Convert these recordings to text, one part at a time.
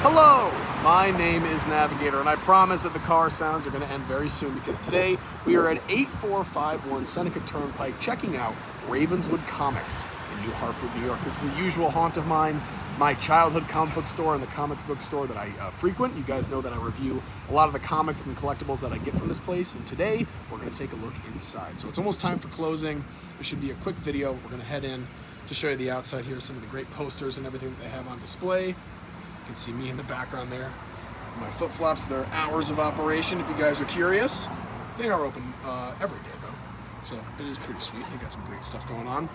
Hello, my name is Navigator, and I promise that the car sounds are going to end very soon because today we are at 8451 Seneca Turnpike checking out Ravenswood Comics in New Hartford, New York. This is a usual haunt of mine, my childhood comic book store and the comics book store that I frequent. You guys know that I review a lot of the comics and collectibles that I get from this place, and today we're going to take a look inside. So it's almost time for closing. It should be a quick video. We're going to head in to show you the outside here, some of the great posters and everything that they have on display. You can see me in the background there. My flip-flops, they're hours of operation if you guys are curious. They are open every day though, so it is pretty sweet. They got some great stuff going on.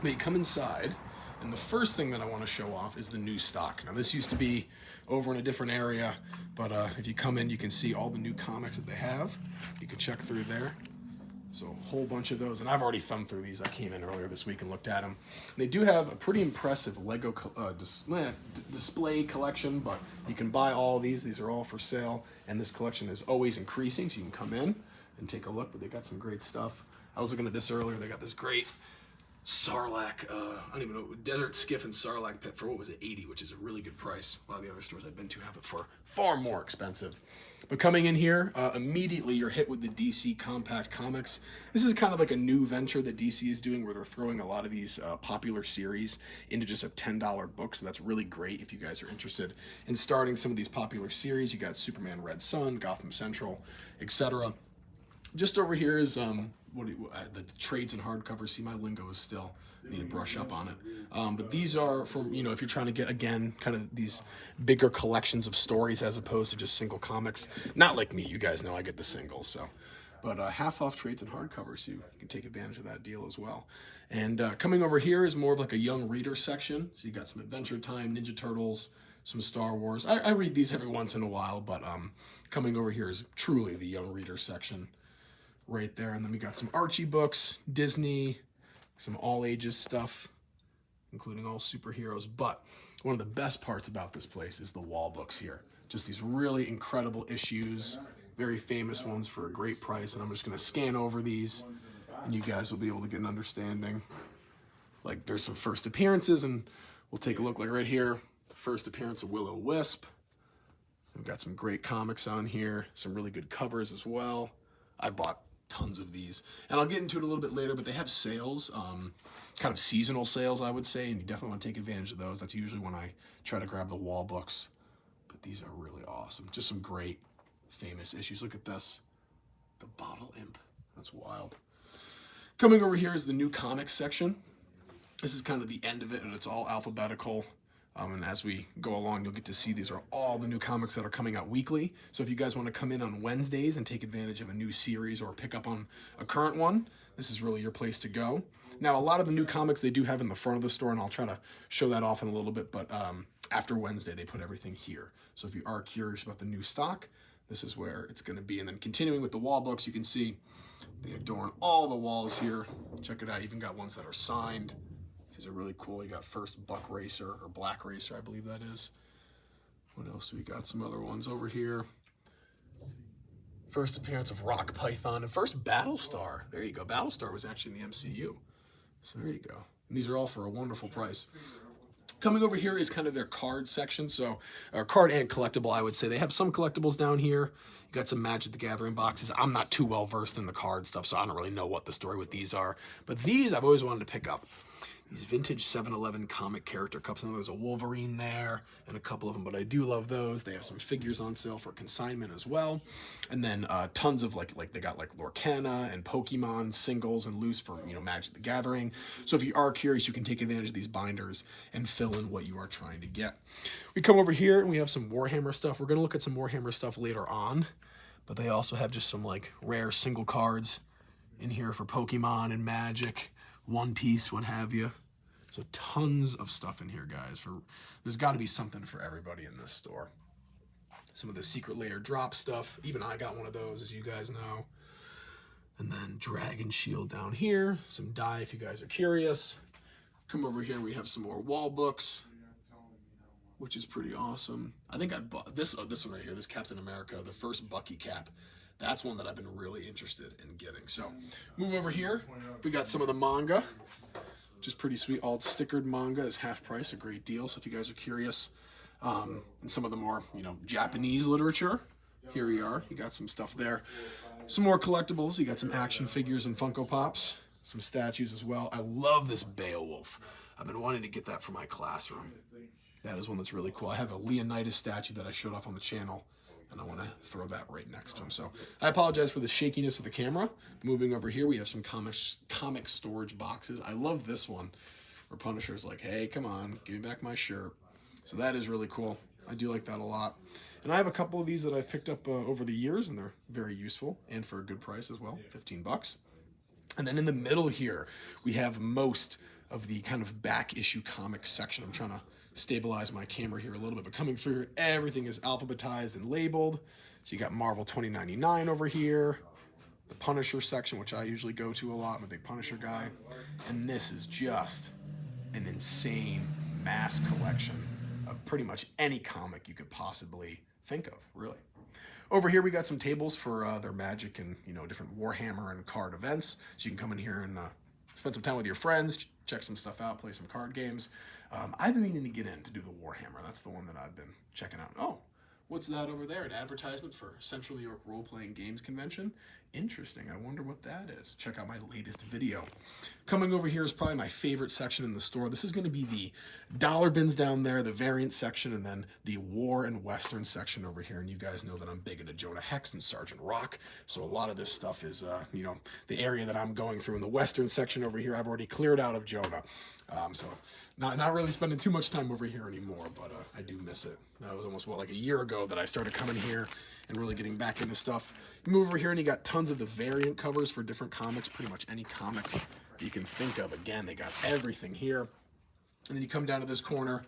But you come inside, and the first thing that I want to show off is the new stock. Now this used to be over in a different area, but if you come in, you can see all the new comics that they have. You can check through there. So a whole bunch of those, and I've already thumbed through these. I came in earlier this week and looked at them. They do have a pretty impressive Lego display collection, but you can buy all these. These are all for sale, and this collection is always increasing, so you can come in and take a look, but they got some great stuff. I was looking at this earlier. They got this great Sarlacc, I don't even know, Desert Skiff and Sarlacc pit for, what was it, 80, which is a really good price. A lot of the other stores I've been to have it for far more expensive. But coming in here, immediately you're hit with the DC Compact Comics. This is kind of like a new venture that DC is doing where they're throwing a lot of these popular series into just a $10 book. So that's really great if you guys are interested in starting some of these popular series. You got Superman Red Son, Gotham Central, etc. Just over here is the trades and hardcovers. See, my lingo is still, I need to brush up on it. But these are from, if you're trying to get, again, kind of these bigger collections of stories as opposed to just single comics. Not like me, you guys know I get the singles, so. But half off trades and hardcovers, so you can take advantage of that deal as well. And coming over here is more of like a young reader section. So you got some Adventure Time, Ninja Turtles, some Star Wars. I read these every once in a while, but coming over here is truly the young reader section right there. And then we got some Archie books, Disney, some all ages stuff, including all superheroes. But one of the best parts about this place is the wall books here. Just these really incredible issues, very famous ones for a great price. And I'm just going to scan over these and you guys will be able to get an understanding. Like there's some first appearances, and we'll take a look. Like right here, the first appearance of Will-O-Wisp. We've got some great comics on here, some really good covers as well. I bought tons of these, and I'll get into it a little bit later, but they have sales, kind of seasonal sales, I would say, and you definitely want to take advantage of those. That's usually when I try to grab the wall books, but these are really awesome. Just some great famous issues. Look at this, the Bottle Imp. That's wild. Coming over here is the new comics section. This is kind of the end of it, and it's all alphabetical. And as we go along, you'll get to see these are all the new comics that are coming out weekly. So if you guys want to come in on Wednesdays and take advantage of a new series or pick up on a current one, this is really your place to go. Now, a lot of the new comics they do have in the front of the store, and I'll try to show that off in a little bit, but after Wednesday, they put everything here. So if you are curious about the new stock, this is where it's going to be. And then continuing with the wall books, you can see they adorn all the walls here. Check it out. You even got ones that are signed. These are really cool. You got first Buck Racer, or Black Racer, I believe that is. What else do we got? Some other ones over here. First appearance of Rock Python, and first Battlestar. There you go. Battlestar was actually in the MCU. So there you go. And these are all for a wonderful price. Coming over here is kind of their card section. So, card and collectible, I would say. They have some collectibles down here. You got some Magic the Gathering boxes. I'm not too well versed in the card stuff, so I don't really know what the story with these are. But these I've always wanted to pick up. These vintage 7-Eleven comic character cups. I know there's a Wolverine there and a couple of them, but I do love those. They have some figures on sale for consignment as well. And then tons of like they got like Lorcana and Pokemon singles and loose for, Magic the Gathering. So if you are curious, you can take advantage of these binders and fill in what you are trying to get. We come over here and we have some Warhammer stuff. We're going to look at some Warhammer stuff later on, but they also have just some like rare single cards in here for Pokemon and Magic, One Piece, what have you. So tons of stuff in here, guys. There's got to be something for everybody in this store. Some of the Secret Lair drop stuff. Even I got one of those, as you guys know. And then Dragon Shield down here. Some die if you guys are curious. Come over here, we have some more wall books, which is pretty awesome. I think I bought this one right here, this Captain America, the first Bucky cap. That's one that I've been really interested in getting. So move over here. We got some of the manga, which is pretty sweet. All stickered manga is half price, a great deal. So if you guys are curious And some of the more, Japanese literature. Here we are. You got some stuff there. Some more collectibles. You got some action figures and Funko Pops. Some statues as well. I love this Beowulf. I've been wanting to get that for my classroom. That is one that's really cool. I have a Leonidas statue that I showed off on the channel, and I want to throw that right next to him. So I apologize for the shakiness of the camera. Moving over here, we have some comic storage boxes. I love this one where Punisher's like, hey, come on, give me back my shirt. So that is really cool. I do like that a lot. And I have a couple of these that I've picked up over the years, and they're very useful and for a good price as well, $15. And then in the middle here, we have most of the kind of back issue comics section. I'm trying to stabilize my camera here a little bit, but coming through here, everything is alphabetized and labeled. So you got Marvel 2099 over here, the Punisher section, which I usually go to a lot. I'm a big Punisher guy. And this is just an insane mass collection of pretty much any comic you could possibly think of, really. Over here, we got some tables for their Magic and, different Warhammer and card events. So you can come in here and spend some time with your friends, check some stuff out, play some card games. I've been meaning to get in to do the Warhammer. That's the one that I've been checking out. Oh, what's that over there? An advertisement for Central New York Role-Playing Games Convention? Interesting. I wonder what that is. Check out my latest video. Coming over here is probably my favorite section in the store. This is going to be the dollar bins down there, the variant section, and then the war and western section over here. And you guys know that I'm big into Jonah Hex and Sergeant Rock. So a lot of this stuff is, the area that I'm going through in the western section over here. I've already cleared out of Jonah. So not really spending too much time over here anymore, but I do miss it. That was almost, like a year ago that I started coming here and really getting back into stuff. You move over here and you got tons of the variant covers for different comics, pretty much any comic that you can think of. Again, they got everything here. And then you come down to this corner,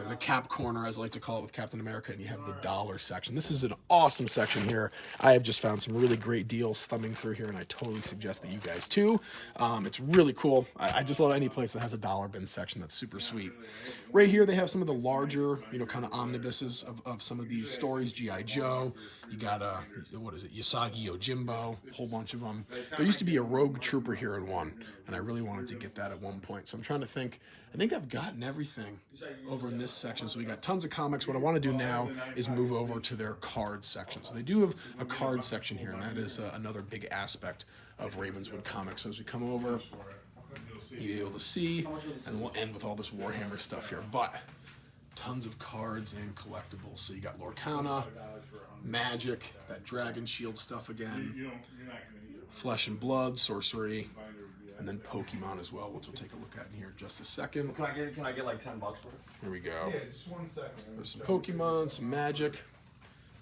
the cap corner, as I like to call it, with Captain America, and you have the dollar section. This is an awesome section here. I have just found some really great deals thumbing through here, and I totally suggest that you guys too. It's really cool. I just love any place that has a dollar bin section. That's super sweet. Right here, they have some of the larger, kind of omnibuses of some of these stories. G.I. Joe. You got, Usagi Yojimbo, a whole bunch of them. There used to be a Rogue Trooper here in one, and I really wanted to get that at one point. So I'm trying to think. I think I've gotten everything over in this section. So we got tons of comics. What I want to do now is move over to their card section. So they do have a card section here, and that is another big aspect of Ravenswood Comics. So as we come over, you'll be able to see, and we'll end with all this Warhammer stuff here. But tons of cards and collectibles. So you got Lorcana, Magic, that Dragon Shield stuff again, Flesh and Blood, Sorcery, and then Pokemon as well, which we'll take a look at in here in just a second. Can I get like $10 for it? Here we go. Yeah, just 1 second. There's some Pokemon, some Magic,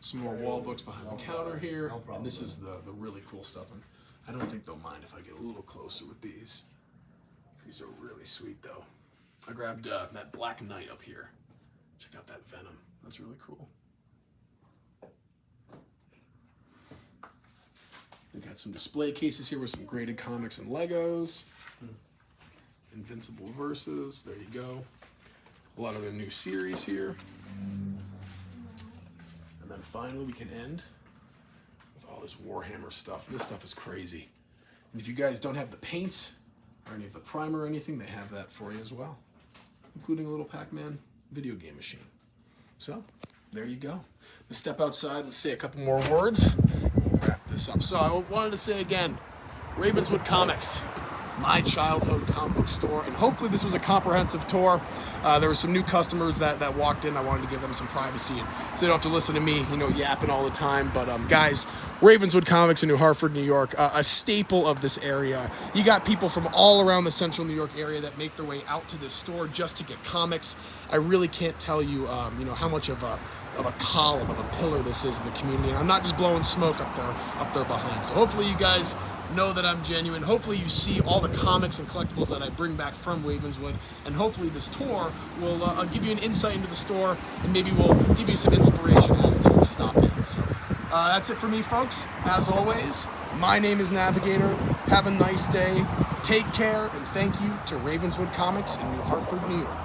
some more wall books behind the counter here, and this is the really cool stuff. And I don't think they'll mind if I get a little closer with these. These are really sweet, though. I grabbed that Black Knight up here. Check out that Venom. That's really cool. They got some display cases here with some graded comics and Legos. Invincible Versus. There you go. A lot of their new series here. And then finally we can end with all this Warhammer stuff. And this stuff is crazy. And if you guys don't have the paints or any of the primer or anything, they have that for you as well, including a little Pac-Man video game machine. So, there you go. Let's step outside and say a couple more words. We'll wrap this up. So, I wanted to say again, Ravenswood Comics, my childhood comic book store, and hopefully this was a comprehensive tour. There were some new customers that walked in. I wanted to give them some privacy, and so they don't have to listen to me, yapping all the time. But guys, Ravenswood Comics in New Hartford, New York, a staple of this area. You got people from all around the central New York area that make their way out to this store just to get comics. I really can't tell you, how much of a column, of a pillar this is in the community. And I'm not just blowing smoke up there behind. So hopefully you guys know that I'm genuine. Hopefully you see all the comics and collectibles that I bring back from Ravenswood, and hopefully this tour will give you an insight into the store, and maybe will give you some inspiration as to stop in. So that's it for me, folks. As always, my name is Navigator. Have a nice day. Take care, and thank you to Ravenswood Comics in New Hartford, New York.